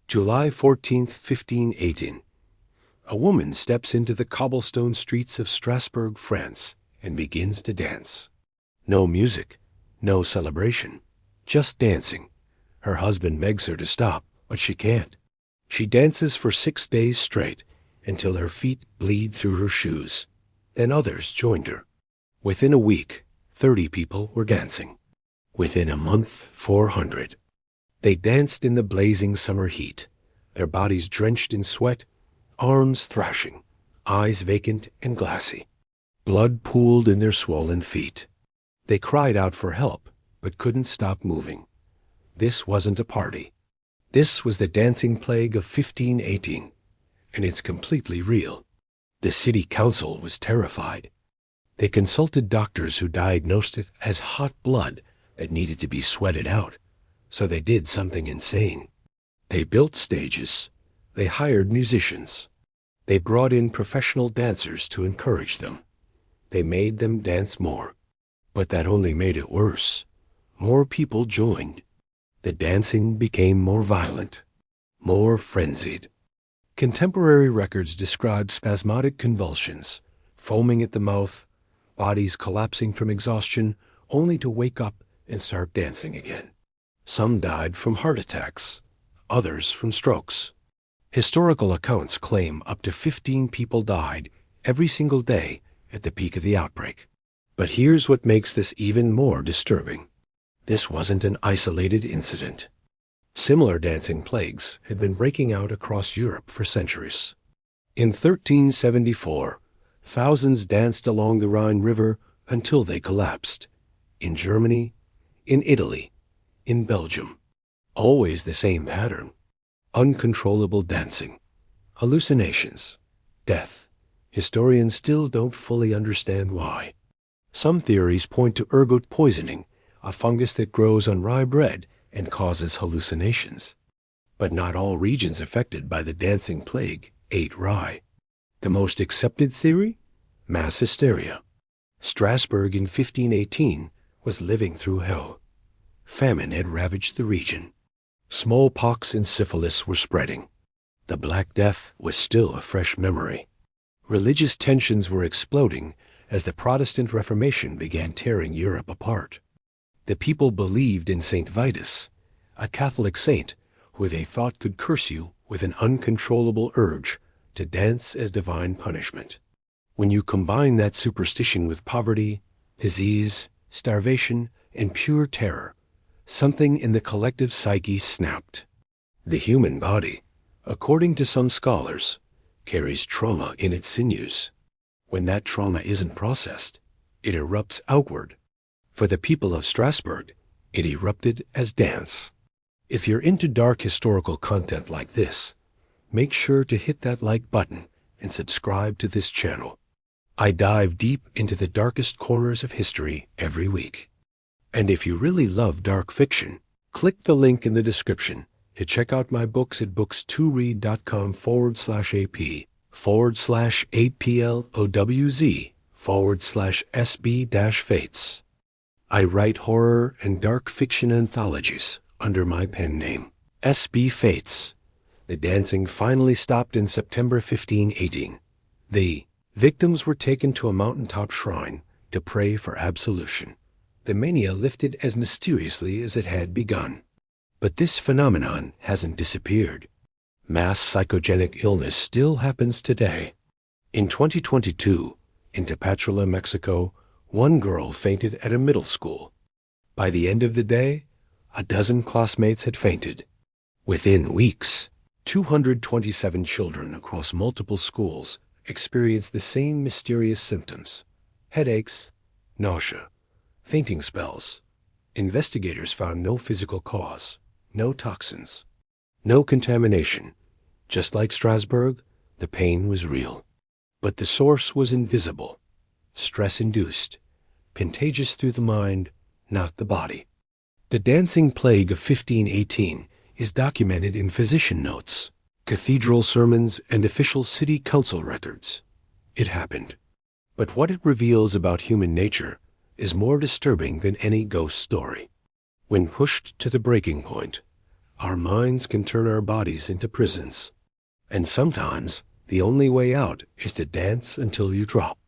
July 14, 1518. A woman steps into the cobblestone streets of Strasbourg, France, and begins to dance. No music, no celebration, just dancing. Her husband begs her to stop, but she can't. She dances for 6 days straight, until her feet bleed through her shoes. Then others joined her. Within a week, 30 people were dancing. Within a month, 400. They danced in the blazing summer heat, their bodies drenched in sweat, arms thrashing, eyes vacant and glassy. Blood pooled in their swollen feet. They cried out for help, but couldn't stop moving. This wasn't a party. This was the dancing plague of 1518, and it's completely real. The city council was terrified. They consulted doctors who diagnosed it as hot blood that needed to be sweated out, so they did something insane. They built stages. They hired musicians. They brought in professional dancers to encourage them. They made them dance more. But that only made it worse. More people joined. The dancing became more violent, more frenzied. Contemporary records describe spasmodic convulsions, foaming at the mouth, bodies collapsing from exhaustion, only to wake up and start dancing again. Some died from heart attacks, others from strokes. Historical accounts claim up to 15 people died every single day at the peak of the outbreak. But here's what makes this even more disturbing. This wasn't an isolated incident. Similar dancing plagues had been breaking out across Europe for centuries. In 1374, thousands danced along the Rhine River until they collapsed. In Germany, in Italy, in Belgium. Always the same pattern. Uncontrollable dancing, hallucinations, death. Historians still don't fully understand why. Some theories point to ergot poisoning, a fungus that grows on rye bread and causes hallucinations. But not all regions affected by the dancing plague ate rye. The most accepted theory? Mass hysteria. Strasbourg in 1518 was living through hell. Famine had ravaged the region. Smallpox and syphilis were spreading. The Black Death was still a fresh memory. Religious tensions were exploding as the Protestant Reformation began tearing Europe apart. The people believed in Saint Vitus, a Catholic saint who they thought could curse you with an uncontrollable urge to dance as divine punishment. When you combine that superstition with poverty, disease, starvation, and pure terror, something in the collective psyche snapped. The human body, according to some scholars, carries trauma in its sinews. When that trauma isn't processed, it erupts outward. For the people of Strasbourg, it erupted as dance. If you're into dark historical content like this, make sure to hit that like button and subscribe to this channel. I dive deep into the darkest corners of history every week. And if you really love dark fiction, click the link in the description to check out my books at books2read.com/AP/APLOWZ/SB-Fates. I write horror and dark fiction anthologies under my pen name, SB Fates. The dancing finally stopped in September 1518. The victims were taken to a mountaintop shrine to pray for absolution. The mania lifted as mysteriously as it had begun. But this phenomenon hasn't disappeared. Mass psychogenic illness still happens today. In 2022, in Tapachula, Mexico, one girl fainted at a middle school. By the end of the day, a dozen classmates had fainted. Within weeks, 227 children across multiple schools experienced the same mysterious symptoms: headaches, nausea, fainting spells. Investigators found no physical cause, no toxins, no contamination. Just like Strasbourg, the pain was real. But the source was invisible, stress-induced, contagious through the mind, not the body. The dancing plague of 1518 is documented in physician notes, cathedral sermons, and official city council records. It happened. But what it reveals about human nature is more disturbing than any ghost story. When pushed to the breaking point, Our minds can turn our bodies into prisons. And sometimes the only way out is to dance until you drop.